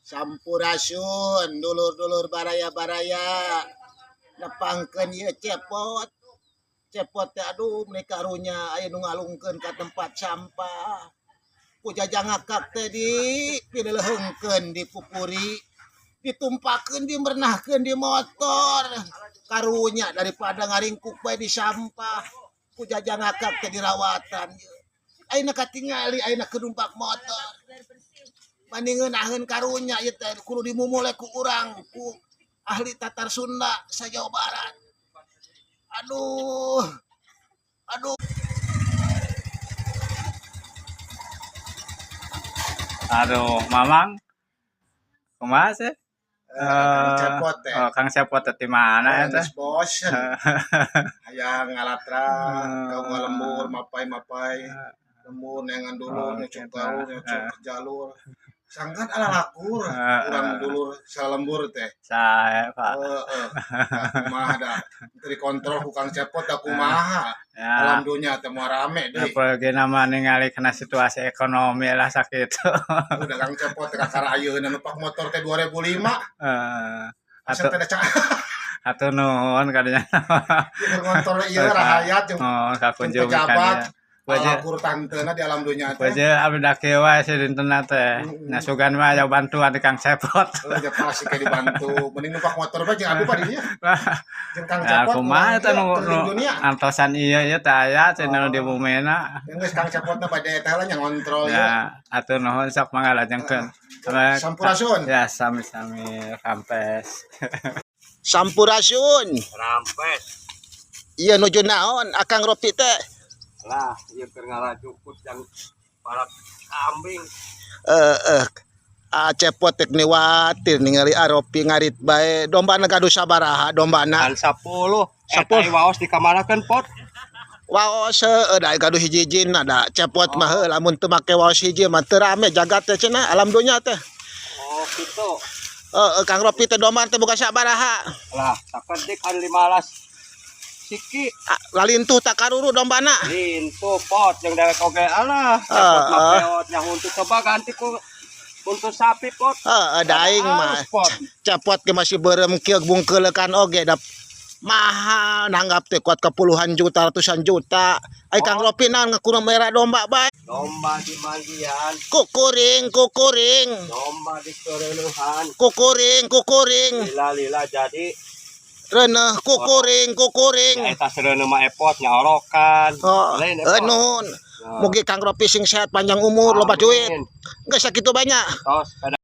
Sampurasun dulur-dulur baraya-baraya nepangkeun ieu cepot. Cepot teh aduh meuli karunya aya nu ngalungkeun ka tempat sampah. Ku jajang ngakak teh dipileuheungkeun dipupuri, ditumpakeun dimernahkeun di motor. Karunya daripada ngaringkuk bae di sampah. Ku jajang ngakak teh dirawatan. Ayeuna katingali ayeuna kedumpak motor. Mending ngeunaheun karunya ieu teh kudu dimumule ku urang ku ahli tatar Sunda sa-Jawa Barat. Aduh. Aduh, Mamang, kumaha sih? Kang Cepot teh. Oh, Kang Cepot teh di mana eta? Geus bosen. Hayang ngalatra, kaum lembur mapai-mapai. Lembur nengan dulu nyucuk galur, nyucuk jalur. Sangkan ala lakur, urang dulur salembur teh. Sae, Pak. Heeh. Kumaha da. Teu dikontrol ku Kang Cepot da kumaha. Ya. Alam dunya teh moal rame deui. Apalagi nama ningali kena situasi ekonomi lah sakitu. Udah Kang Cepot teh kakara ayeuna numpak motor teh 2005. Asa teh da Atuh nuhun kadinya. Ieu ngontrol ieu rahayat jeung kakunjungan pejabat. ya. Baje Alakur tanteuna di alam dunya teh. baje abdi dake wae si dintenna teh. Nyasugan mah aya bantuan di Kang Cepot. Heeh, pasti ke dibantu. Mending numpak motor bae jeung abi pa dinya. Jeung Kang Ya Cepot. kumaha eta nu dunia. antosan ieu teh aya cenah di bumena. Geus Kang Cepotna bade eta lah nya ngontrol Ya, atuh nuhun sok mangalajengkeun. Sampurasun. Ya, sami-sami rampes. Sampurasun. Rampes Ieu nuju naon Akang Ropi teh? lah ieu keur ngalajukut yang para kambing. Cepot tek niwatir ningali Ropi ngarit bae. Dombana gaduh sabaraha dombana? Kan 10. Eta waos dikamanakeun pot. Waos da gaduh hiji-hijina da Cepot mah heuh lamun teu make waos hiji mah teu rame jagat teh cenah alam dunya teh. Oh kitu. Kang Ropi teh domba teh boga sabaraha? Lah sakedik kan 15 siki. Lalintuh tak karuru dombana? Lintu pot yang dewek oge alah. Pot mapeot nya untuk coba ganti ku untuk sapi pot. Da aing mah Cepot ge masih beureum kieu bungkeulekan oge da mahal nanggap teh kuat ke puluhan juta ratusan juta. Ai Kang Ropi naon ngakurang merah domba bae? Domba di manggian, Kukuring. domba di kereuluhan. Kukuring. Lila-lila jadi Reuneuh kukuring. ya eta sereuneu mah epot nya orokan. Lain epot. Nuhun. Mugi Kang Ropi sing sehat panjang umur loba duit. Amin. Geus sakitu banyak. Tos